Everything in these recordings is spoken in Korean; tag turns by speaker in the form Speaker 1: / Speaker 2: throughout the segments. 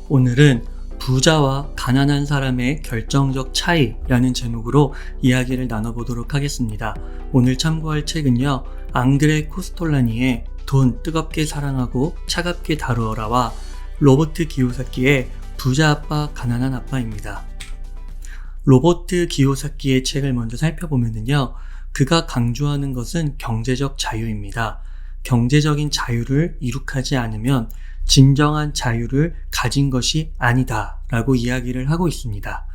Speaker 1: 오늘은 부자와 가난한 사람의 결정적 차이라는 제목으로 이야기를 나눠보도록 하겠습니다. 오늘 참고할 책은요, 앙드레 코스톨라니의 돈 뜨겁게 사랑하고 차갑게 다루어라와 로버트 기요사키의 부자 아빠 가난한 아빠입니다. 로버트 기요사키의 책을 먼저 살펴보면요, 그가 강조하는 것은 경제적 자유입니다. 경제적인 자유를 이룩하지 않으면 진정한 자유를 가진 것이 아니다 라고 이야기를 하고 있습니다.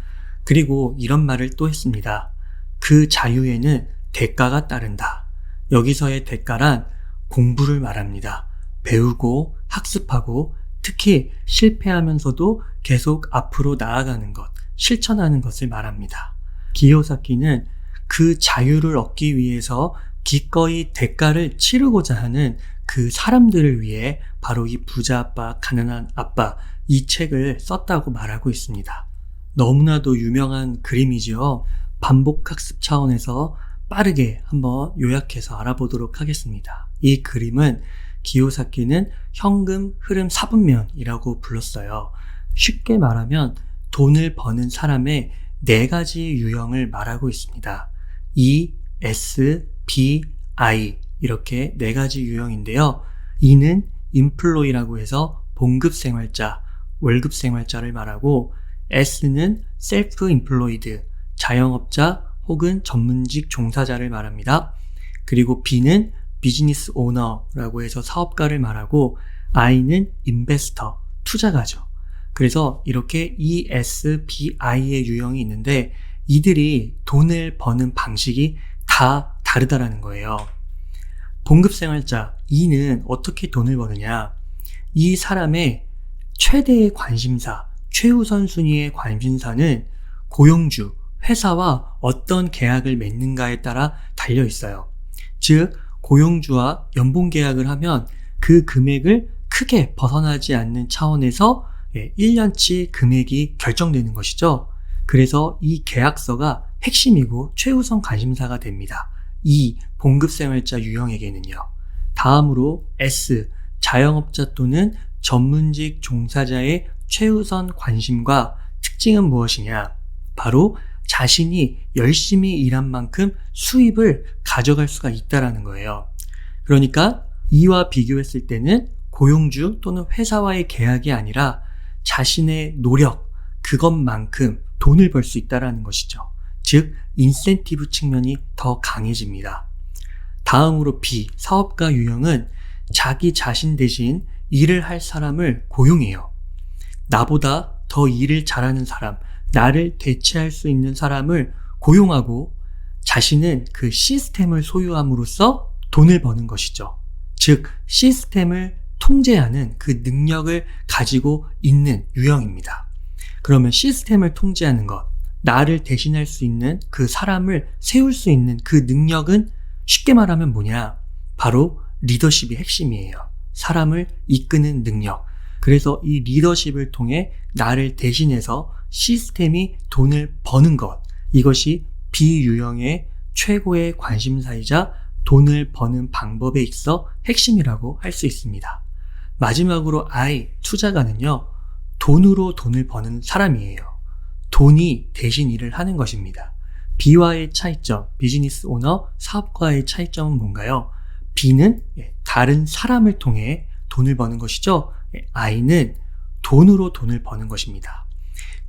Speaker 1: 그리고 이런 말을 또 했습니다. 그 자유에는 대가가 따른다. 여기서의 대가란 공부를 말합니다. 배우고 학습하고 특히 실패하면서도 계속 앞으로 나아가는 것, 실천하는 것을 말합니다. 기요사키는 그 자유를 얻기 위해서 기꺼이 대가를 치르고자 하는 그 사람들을 위해 바로 이 부자 아빠, 가난한 아빠 이 책을 썼다고 말하고 있습니다. 너무나도 유명한 그림이죠. 반복 학습 차원에서 빠르게 한번 요약해서 알아보도록 하겠습니다. 이 그림은 기요사키는 현금 흐름 4분면이라고 불렀어요. 쉽게 말하면 돈을 버는 사람의 4가지 유형을 말하고 있습니다. E, S, B, I 이렇게 4가지 유형인데요. E는 employee라고 해서 봉급생활자, 월급생활자를 말하고, S는 self-employed, 자영업자 혹은 전문직 종사자를 말합니다. 그리고 B는 비즈니스 오너라고 해서 사업가를 말하고, I는 investor, 투자가죠. 그래서 이렇게 E, S, B, I의 유형이 있는데 이들이 돈을 버는 방식이 다 다르다라는 거예요. 봉급생활자 E는 어떻게 돈을 버느냐? 이 사람의 최대의 관심사, 최우선 순위의 관심사는 고용주, 회사와 어떤 계약을 맺는가에 따라 달려 있어요. 즉, 고용주와 연봉 계약을 하면 그 금액을 크게 벗어나지 않는 차원에서 1년치 금액이 결정되는 것이죠. 그래서 이 계약서가 핵심이고 최우선 관심사가 됩니다. 이 봉급생활자 유형에게는요. 다음으로 S, 자영업자 또는 전문직 종사자의 최우선 관심과 특징은 무엇이냐? 바로 자신이 열심히 일한 만큼 수입을 가져갈 수가 있다는 거예요. 그러니까 이와 비교했을 때는 고용주 또는 회사와의 계약이 아니라 자신의 노력, 그것만큼 돈을 벌 수 있다는 것이죠. 즉, 인센티브 측면이 더 강해집니다. 다음으로 B, 사업가 유형은 자기 자신 대신 일을 할 사람을 고용해요. 나보다 더 일을 잘하는 사람, 나를 대체할 수 있는 사람을 고용하고 자신은 그 시스템을 소유함으로써 돈을 버는 것이죠. 즉, 시스템을 통제하는 그 능력을 가지고 있는 유형입니다. 그러면 시스템을 통제하는 것, 나를 대신할 수 있는 그 사람을 세울 수 있는 그 능력은 쉽게 말하면 뭐냐? 바로 리더십이 핵심이에요. 사람을 이끄는 능력. 그래서 이 리더십을 통해 나를 대신해서 시스템이 돈을 버는 것, 이것이 B유형의 최고의 관심사이자 돈을 버는 방법에 있어 핵심이라고 할 수 있습니다. 마지막으로 I, 투자가는요, 돈으로 돈을 버는 사람이에요. 돈이 대신 일을 하는 것입니다. B와의 차이점, 비즈니스 오너, 사업가의 차이점은 뭔가요? B는 다른 사람을 통해 돈을 버는 것이죠. I는 돈으로 돈을 버는 것입니다.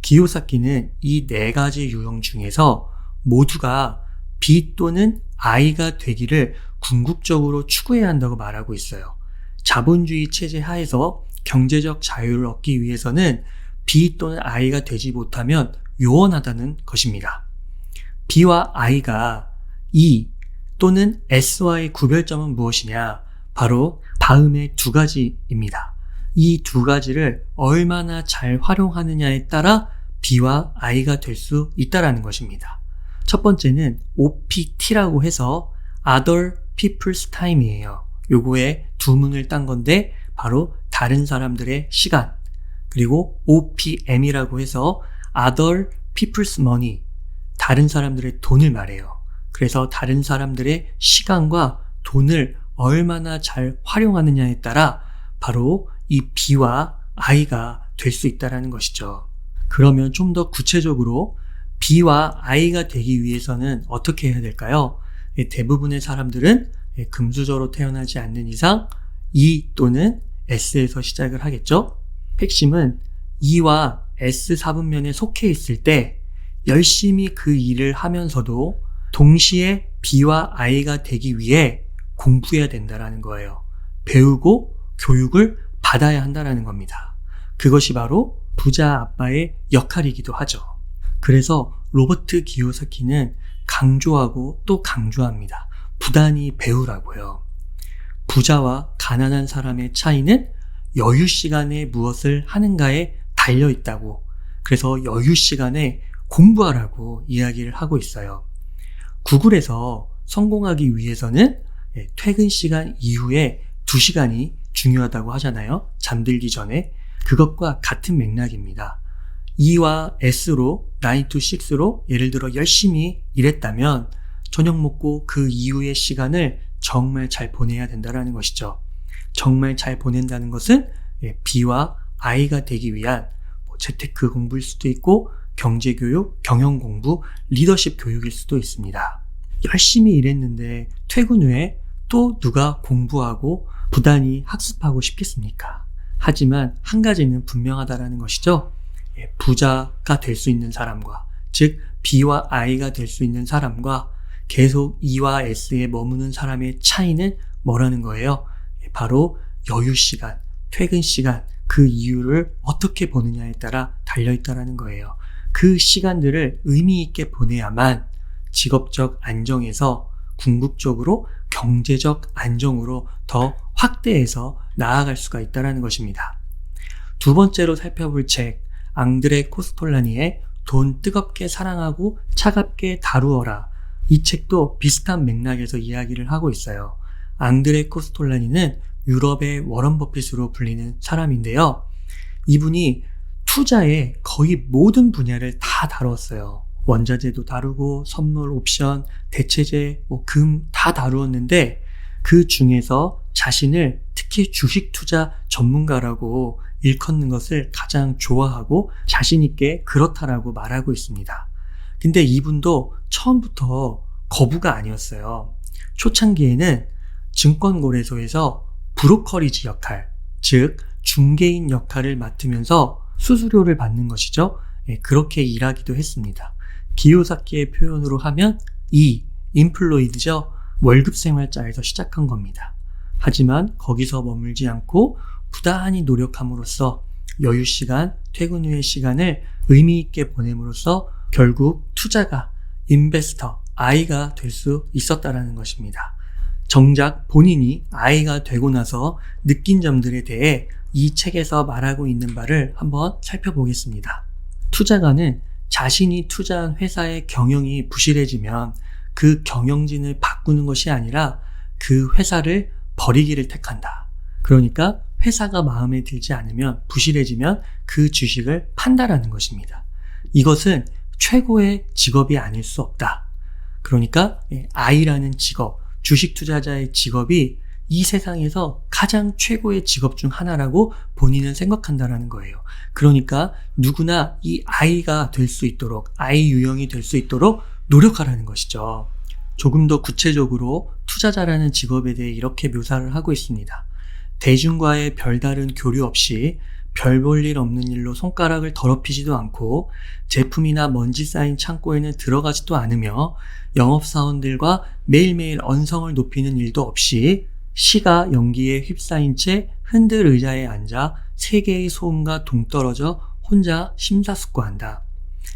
Speaker 1: 기요사키는 이 4가지 유형 중에서 모두가 B 또는 I가 되기를 궁극적으로 추구해야 한다고 말하고 있어요. 자본주의 체제 하에서 경제적 자유를 얻기 위해서는 B 또는 I가 되지 못하면 요원하다는 것입니다. B와 I가 E 또는 S와의 구별점은 무엇이냐? 바로 다음의 2가지입니다. 이 2가지를 얼마나 잘 활용하느냐에 따라 B와 I가 될 수 있다는 것입니다. 첫 번째는 OPT라고 해서 Other People's Time이에요. 요거에 두 문을 딴 건데 바로 다른 사람들의 시간, 그리고 OPM이라고 해서 Other People's Money, 다른 사람들의 돈을 말해요. 그래서 다른 사람들의 시간과 돈을 얼마나 잘 활용하느냐에 따라 바로 이 B와 I가 될 수 있다는 것이죠. 그러면 좀 더 구체적으로 B와 I가 되기 위해서는 어떻게 해야 될까요? 대부분의 사람들은 금수저로 태어나지 않는 이상 E 또는 S에서 시작을 하겠죠? 핵심은 E와 S 사분면에 속해 있을 때 열심히 그 일을 하면서도 동시에 B와 I가 되기 위해 공부해야 된다는 거예요. 배우고 교육을 받아야 한다는 겁니다. 그것이 바로 부자 아빠의 역할이기도 하죠. 그래서 로버트 기요사키는 강조하고 또 강조합니다. 부단히 배우라고요. 부자와 가난한 사람의 차이는 여유 시간에 무엇을 하는가에 달려 있다고, 그래서 여유 시간에 공부하라고 이야기를 하고 있어요. 구글에서 성공하기 위해서는 퇴근 시간 이후에 2시간이 중요하다고 하잖아요. 잠들기 전에. 그것과 같은 맥락입니다. E와 S로 9 to 6로 예를 들어 열심히 일했다면 저녁 먹고 그 이후의 시간을 정말 잘 보내야 된다는 것이죠. 정말 잘 보낸다는 것은 B와 I가 되기 위한 재테크 공부일 수도 있고 경제교육, 경영공부, 리더십 교육일 수도 있습니다. 열심히 일했는데 퇴근 후에 또 누가 공부하고 부단히 학습하고 싶겠습니까? 하지만 한 가지는 분명하다는 것이죠. 부자가 될 수 있는 사람과, 즉 B와 I가 될 수 있는 사람과 계속 E와 S에 머무는 사람의 차이는 뭐라는 거예요? 바로 여유 시간, 퇴근 시간, 그 이유를 어떻게 보느냐에 따라 달려있다는 거예요. 그 시간들을 의미 있게 보내야만 직업적 안정에서 궁극적으로 경제적 안정으로 더 확대해서 나아갈 수가 있다는 것입니다. 두 번째로 살펴볼 책, 앙드레 코스톨라니의 돈 뜨겁게 사랑하고 차갑게 다루어라. 이 책도 비슷한 맥락에서 이야기를 하고 있어요. 앙드레 코스톨라니는 유럽의 워런 버핏으로 불리는 사람인데요. 이분이 투자의 거의 모든 분야를 다 다뤘어요. 원자재도 다루고 선물, 옵션, 대체재, 금 다 다루었는데 그 중에서 자신을 특히 주식 투자 전문가라고 일컫는 것을 가장 좋아하고 자신 있게 그렇다라고 말하고 있습니다. 근데 이분도 처음부터 거부가 아니었어요. 초창기에는 증권거래소에서 브로커리지 역할, 즉 중개인 역할을 맡으면서 수수료를 받는 것이죠. 그렇게 일하기도 했습니다. 기요사키의 표현으로 하면 인플로이드죠. 월급 생활자에서 시작한 겁니다. 하지만 거기서 머물지 않고 부단히 노력함으로써 여유 시간, 퇴근 후의 시간을 의미 있게 보냄으로써 결국 투자가, 인베스터, I가 될 수 있었다라는 것입니다. 정작 본인이 I가 되고 나서 느낀 점들에 대해 이 책에서 말하고 있는 바를 한번 살펴보겠습니다. 투자가는 자신이 투자한 회사의 경영이 부실해지면 그 경영진을 바꾸는 것이 아니라 그 회사를 버리기를 택한다. 그러니까 회사가 마음에 들지 않으면, 부실해지면 그 주식을 판다라는 것입니다. 이것은 최고의 직업이 아닐 수 없다. 그러니까 I라는 직업, 주식 투자자의 직업이 이 세상에서 가장 최고의 직업 중 하나라고 본인은 생각한다라는 거예요. 그러니까 누구나 이 I가 될 수 있도록, I 유형이 될 수 있도록 노력하라는 것이죠. 조금 더 구체적으로 투자자라는 직업에 대해 이렇게 묘사를 하고 있습니다. 대중과의 별다른 교류 없이 별 볼 일 없는 일로 손가락을 더럽히지도 않고 제품이나 먼지 쌓인 창고에는 들어가지도 않으며 영업사원들과 매일매일 언성을 높이는 일도 없이 시가 연기에 휩싸인 채 흔들 의자에 앉아 세계의 소음과 동떨어져 혼자 심사숙고한다.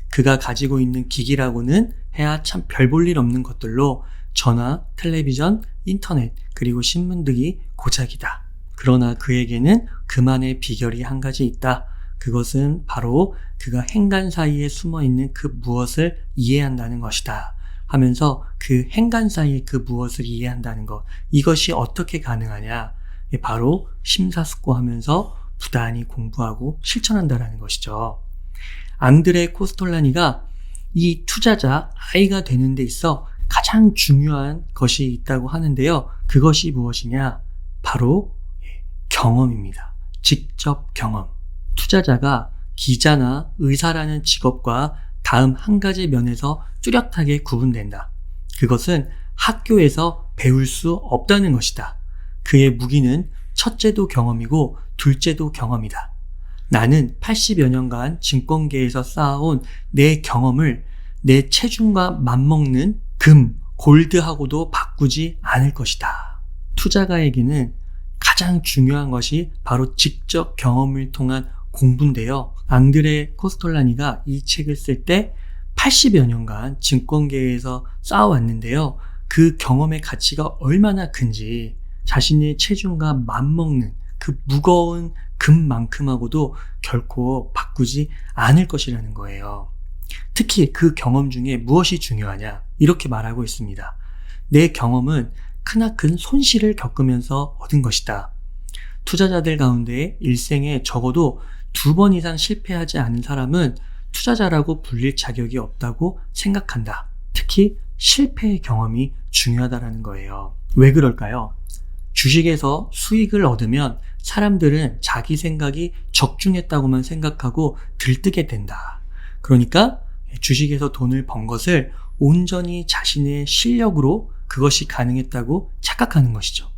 Speaker 1: 그가 가지고 있는 기기라고는 해야 참 별 볼 일 없는 것들로 전화, 텔레비전, 인터넷, 그리고 신문 등이 고작이다. 그러나 그에게는 그만의 비결이 한 가지 있다. 그것은 바로 그가 행간 사이에 숨어있는 그 무엇을 이해한다는 것이다. 하면서 그 행간 사이에 그 무엇을 이해한다는 것, 이것이 어떻게 가능하냐? 바로 심사숙고하면서 부단히 공부하고 실천한다는 것이죠. 앙드레 코스톨라니가 이 투자자 I가 되는 데 있어 가장 중요한 것이 있다고 하는데요. 그것이 무엇이냐? 바로 경험입니다. 직접 경험. 투자자가 기자나 의사라는 직업과 다음 한 가지 면에서 뚜렷하게 구분된다. 그것은 학교에서 배울 수 없다는 것이다. 그의 무기는 첫째도 경험이고 둘째도 경험이다. 나는 80여 년간 증권계에서 쌓아온 내 경험을 내 체중과 맞먹는 금, 골드하고도 바꾸지 않을 것이다. 투자가에게는 가장 중요한 것이 바로 직접 경험을 통한 공부인데요. 앙드레 코스톨라니가 이 책을 쓸 때 80여 년간 증권계에서 쌓아왔는데요. 그 경험의 가치가 얼마나 큰지 자신의 체중과 맞먹는 그 무거운 금만큼하고도 결코 바꾸지 않을 것이라는 거예요. 특히 그 경험 중에 무엇이 중요하냐? 이렇게 말하고 있습니다. 내 경험은 크나큰 손실을 겪으면서 얻은 것이다. 투자자들 가운데 일생에 적어도 2번 이상 실패하지 않은 사람은 투자자라고 불릴 자격이 없다고 생각한다. 특히 실패의 경험이 중요하다는 거예요. 왜 그럴까요? 주식에서 수익을 얻으면 사람들은 자기 생각이 적중했다고만 생각하고 들뜨게 된다. 그러니까 주식에서 돈을 번 것을 온전히 자신의 실력으로 그것이 가능했다고 착각하는 것이죠.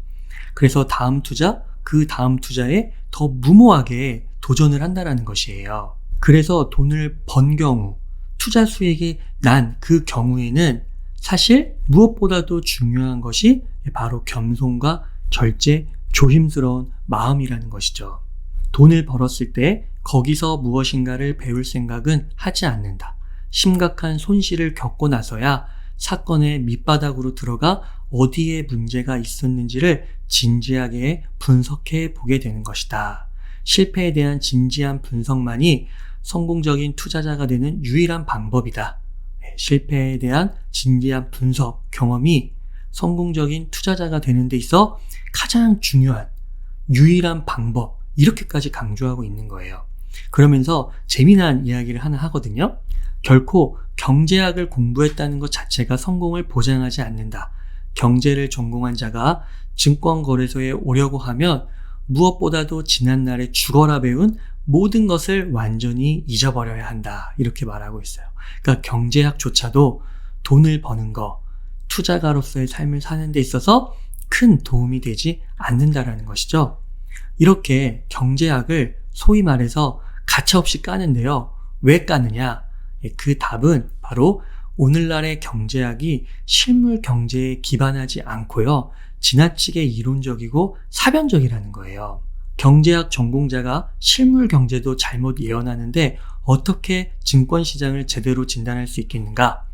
Speaker 1: 그래서 다음 투자, 그 다음 투자에 더 무모하게 도전을 한다는 것이에요. 그래서 돈을 번 경우, 투자 수익이 난 그 경우에는 사실 무엇보다도 중요한 것이 바로 겸손과 절제, 조심스러운 마음이라는 것이죠. 돈을 벌었을 때 거기서 무엇인가를 배울 생각은 하지 않는다. 심각한 손실을 겪고 나서야 사건의 밑바닥으로 들어가 어디에 문제가 있었는지를 진지하게 분석해 보게 되는 것이다. 실패에 대한 진지한 분석만이 성공적인 투자자가 되는 유일한 방법이다. 실패에 대한 진지한 분석, 경험이 성공적인 투자자가 되는 데 있어 가장 중요한 유일한 방법, 이렇게까지 강조하고 있는 거예요. 그러면서 재미난 이야기를 하나 하거든요. 결코 경제학을 공부했다는 것 자체가 성공을 보장하지 않는다. 경제를 전공한 자가 증권거래소에 오려고 하면 무엇보다도 지난날에 죽어라 배운 모든 것을 완전히 잊어버려야 한다. 이렇게 말하고 있어요. 그러니까 경제학조차도 돈을 버는 거, 투자가로서의 삶을 사는 데 있어서 큰 도움이 되지 않는다라는 것이죠. 이렇게 경제학을 소위 말해서 가차없이 까는데요. 왜 까느냐? 그 답은 바로 오늘날의 경제학이 실물 경제에 기반하지 않고요. 지나치게 이론적이고 사변적이라는 거예요. 경제학 전공자가 실물 경제도 잘못 예언하는데 어떻게 증권시장을 제대로 진단할 수 있겠는가?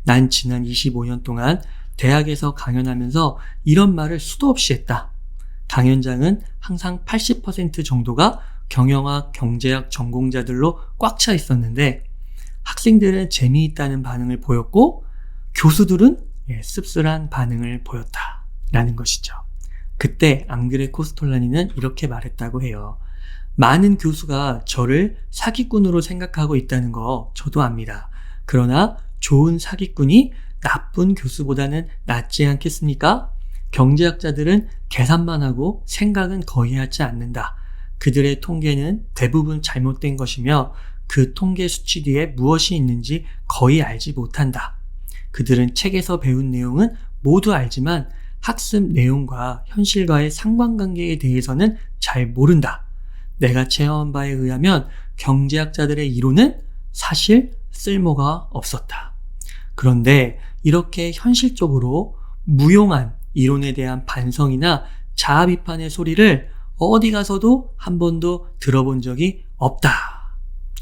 Speaker 1: 난 지난 25년 동안 대학에서 강연하면서 이런 말을 수도 없이 했다. 강연장은 항상 80% 정도가 경영학, 경제학 전공자들로 꽉 차 있었는데 학생들은 재미있다는 반응을 보였고 교수들은 씁쓸한 반응을 보였다라는 것이죠. 그때 앙드레 코스톨라니는 이렇게 말했다고 해요. 많은 교수가 저를 사기꾼으로 생각하고 있다는 거 저도 압니다. 그러나 좋은 사기꾼이 나쁜 교수보다는 낫지 않겠습니까? 경제학자들은 계산만 하고 생각은 거의 하지 않는다. 그들의 통계는 대부분 잘못된 것이며 그 통계 수치 뒤에 무엇이 있는지 거의 알지 못한다. 그들은 책에서 배운 내용은 모두 알지만 학습 내용과 현실과의 상관관계에 대해서는 잘 모른다. 내가 체험한 바에 의하면 경제학자들의 이론은 사실 쓸모가 없었다. 그런데 이렇게 현실적으로 무용한 이론에 대한 반성이나 자아 비판의 소리를 어디 가서도 한 번도 들어본 적이 없다.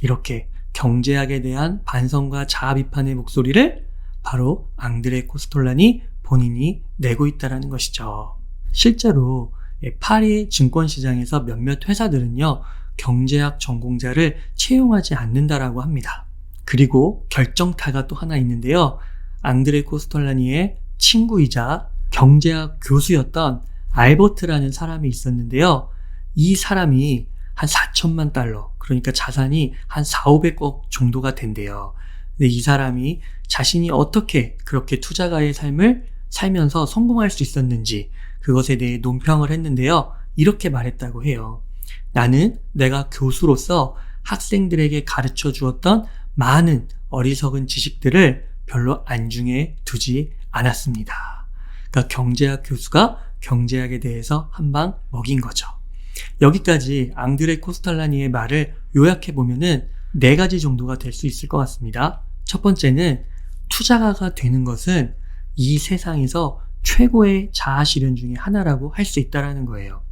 Speaker 1: 이렇게 경제학에 대한 반성과 자아 비판의 목소리를 바로 앙드레 코스톨라니 본인이 내고 있다는 것이죠. 실제로 파리 증권시장에서 몇몇 회사들은요, 경제학 전공자를 채용하지 않는다라고 합니다. 그리고 결정타가 또 하나 있는데요. 앙드레 코스톨라니의 친구이자 경제학 교수였던 알버트라는 사람이 있었는데요. 이 사람이 한 4천만 달러, 그러니까 자산이 한 4,500억 정도가 된대요. 근데 이 사람이 자신이 어떻게 그렇게 투자가의 삶을 살면서 성공할 수 있었는지 그것에 대해 논평을 했는데요. 이렇게 말했다고 해요. 나는 내가 교수로서 학생들에게 가르쳐 주었던 많은 어리석은 지식들을 별로 안중에 두지 않았습니다. 그러니까 경제학 교수가 경제학에 대해서 한 방 먹인 거죠. 여기까지 앙드레 코스탈라니의 말을 요약해 보면은 4가지 정도가 될 수 있을 것 같습니다. 첫 번째는 투자가가 되는 것은 이 세상에서 최고의 자아 실현 중에 하나라고 할 수 있다는 거예요.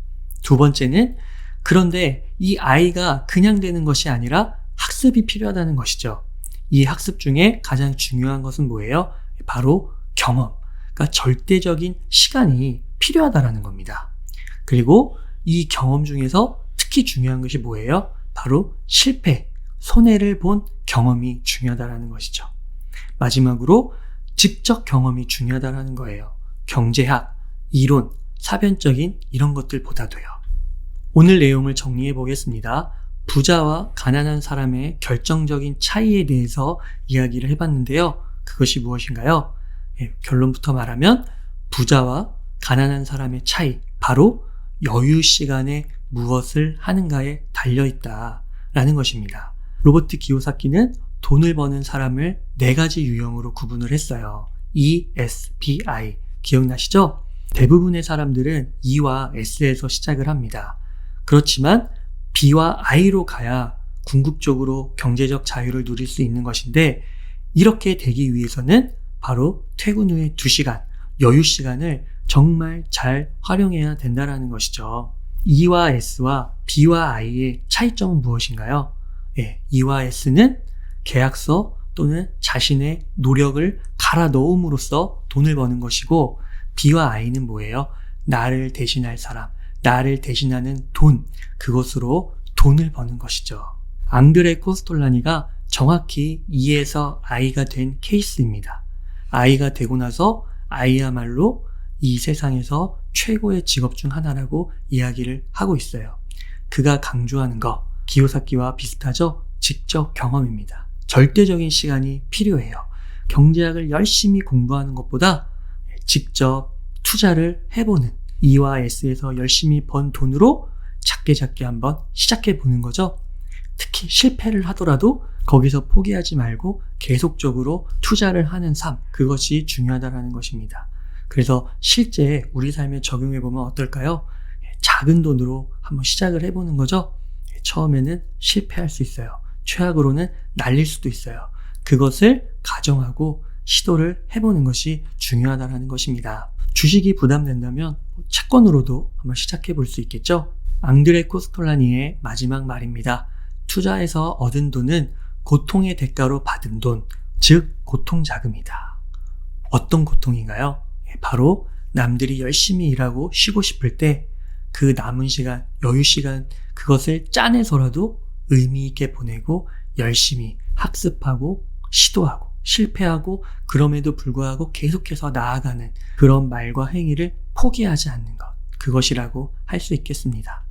Speaker 1: 두 번째는 그런데 이 아이가 그냥 되는 것이 아니라 학습이 필요하다는 것이죠. 이 학습 중에 가장 중요한 것은 뭐예요? 바로 경험. 그러니까 절대적인 시간이 필요하다는 겁니다. 그리고 이 경험 중에서 특히 중요한 것이 뭐예요? 바로 실패, 손해를 본 경험이 중요하다는 것이죠. 마지막으로 직접 경험이 중요하다는 거예요. 경제학, 이론, 사변적인 이런 것들보다도요. 오늘 내용을 정리해 보겠습니다. 부자와 가난한 사람의 결정적인 차이에 대해서 이야기를 해봤는데요. 그것이 무엇인가요? 결론부터 말하면 부자와 가난한 사람의 차이, 바로 여유 시간에 무엇을 하는가에 달려있다라는 것입니다. 로버트 기요사키는 돈을 버는 사람을 4가지 유형으로 구분을 했어요. E, S, P, I. 기억나시죠? 대부분의 사람들은 E와 S에서 시작을 합니다. 그렇지만 B와 I로 가야 궁극적으로 경제적 자유를 누릴 수 있는 것인데, 이렇게 되기 위해서는 바로 퇴근 후에 2시간, 여유 시간을 정말 잘 활용해야 된다는 것이죠. E와 S와 B와 I의 차이점은 무엇인가요? E와 S는 계약서 또는 자신의 노력을 갈아 넣음으로써 돈을 버는 것이고, B와 I는 뭐예요? 나를 대신할 사람, 나를 대신하는 돈, 그것으로 돈을 버는 것이죠. 앙드레 코스톨라니가 정확히 E에서 I가 된 케이스입니다. I가 되고 나서 I야말로 이 세상에서 최고의 직업 중 하나라고 이야기를 하고 있어요. 그가 강조하는 거, 기요사키와 비슷하죠? 직접 경험입니다. 절대적인 시간이 필요해요. 경제학을 열심히 공부하는 것보다 직접 투자를 해보는, E와 S에서 열심히 번 돈으로 작게 한번 시작해 보는 거죠. 특히 실패를 하더라도 거기서 포기하지 말고 계속적으로 투자를 하는 삶, 그것이 중요하다는 것입니다. 그래서 실제 우리 삶에 적용해 보면 어떨까요? 작은 돈으로 한번 시작을 해보는 거죠. 처음에는 실패할 수 있어요. 최악으로는 날릴 수도 있어요. 그것을 가정하고 시도를 해보는 것이 중요하다는 것입니다. 주식이 부담된다면 채권으로도 한번 시작해 볼 수 있겠죠? 앙드레 코스톨라니의 마지막 말입니다. 투자에서 얻은 돈은 고통의 대가로 받은 돈, 즉 고통자금이다. 어떤 고통인가요? 바로 남들이 열심히 일하고 쉬고 싶을 때 그 남은 시간, 여유 시간, 그것을 짜내서라도 의미 있게 보내고 열심히 학습하고 시도하고 실패하고 그럼에도 불구하고 계속해서 나아가는 그런 말과 행위를 포기하지 않는 것, 그것이라고 할 수 있겠습니다.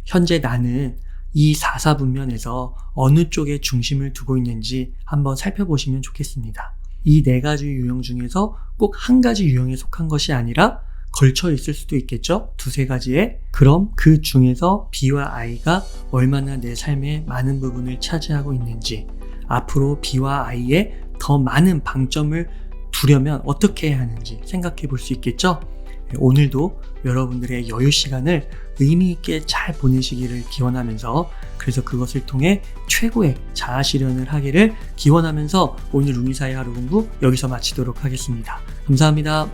Speaker 1: 현재 나는 이 사사분면에서 어느 쪽에 중심을 두고 있는지 한번 살펴보시면 좋겠습니다. 이 4가지 유형 중에서 꼭 한 가지 유형에 속한 것이 아니라 걸쳐 있을 수도 있겠죠? 2-3가지에. 그럼 그 중에서 B와 I가 얼마나 내 삶의 많은 부분을 차지하고 있는지, 앞으로 B와 I에 더 많은 방점을 두려면 어떻게 해야 하는지 생각해 볼 수 있겠죠? 오늘도 여러분들의 여유 시간을 의미 있게 잘 보내시기를 기원하면서, 그래서 그것을 통해 최고의 자아 실현을 하기를 기원하면서 오늘 루미사의 하루 공부 여기서 마치도록 하겠습니다. 감사합니다.